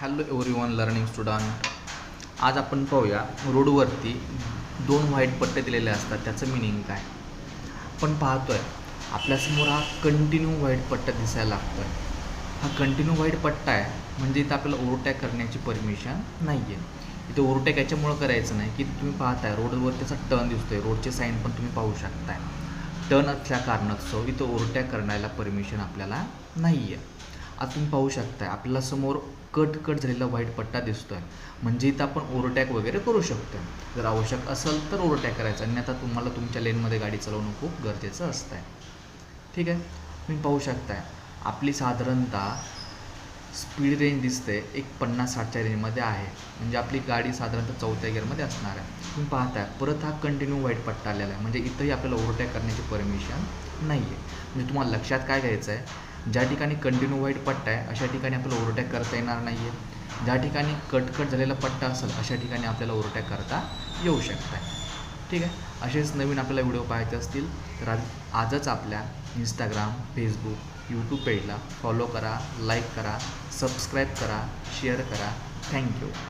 Hello everyone learning student. आज आपण पाहूया रोडवरती 2 व्हाईट पट्टे दिलेले असतात त्याचं मिनिंग काय. आपण पाहतोय आपल्यासमोर हा कंटिन्यू व्हाईट पट्टा दिसायला लागतोय. हा कंटिन्यू व्हाईट पट्टा आहे म्हणजे इथं आपल्याला ओव्हरटेक करण्याची परमिशन नाही आहे. इथं ओव्हरटेक याच्यामुळं करायचं नाही की तुम्ही पाहताय रोडवर त्याचा टर्न दिसतोय, रोडचे साईन पण तुम्ही पाहू शकताय. टर्न असल्या कारणास्तव इथं ओव्हरटेक करण्याला परमिशन आपल्याला नाही आहे. आता तुम्ही पाहू शकताय आपल्याला समोर कट झालेला व्हाईट पट्टा दिसतो आहे म्हणजे इथं आपण ओव्हरटॅक वगैरे करू शकतो. जर आवश्यक असेल तर ओव्हरटॅक करायचं, अन्यथा तुम्हाला तुमच्या लेनमध्ये गाडी चालवणं खूप गरजेचं असतं आहे. ठीक आहे, तुम्ही पाहू शकताय आपली साधारणतः स्पीड रेंज दिसते एक 50-60च्या रेंजमध्ये आहे, म्हणजे आपली गाडी साधारणतः 4थ्या गिअरमध्ये असणार आहे. तुम्ही पाहताय परत हा कंटिन्यू व्हाईट पट्टा आलेला आहे म्हणजे इथंही आपल्याला ओव्हरटॅक करण्याची परमिशन नाही आहे. म्हणजे तुम्हाला लक्षात काय घ्यायचं आहे, ज्या ठिकाणी कंटिन्यू व्हाईट पट्टा आहे अशा ठिकाणी आपल्याला ओव्हरटॅक करता येणार नाही आहे. ज्या ठिकाणी कट झालेला पट्टा असेल अशा ठिकाणी आपल्याला ओव्हरटॅक करता येऊ शकतं आहे. ठीक आहे, असेच नवीन आपल्याला व्हिडिओ पाहायचे असतील तर आजच आपल्या इंस्टाग्राम, फेसबुक, यूट्यूब पेजला फॉलो करा, लाईक करा, सबस्क्राईब करा, शेअर करा. थँक्यू.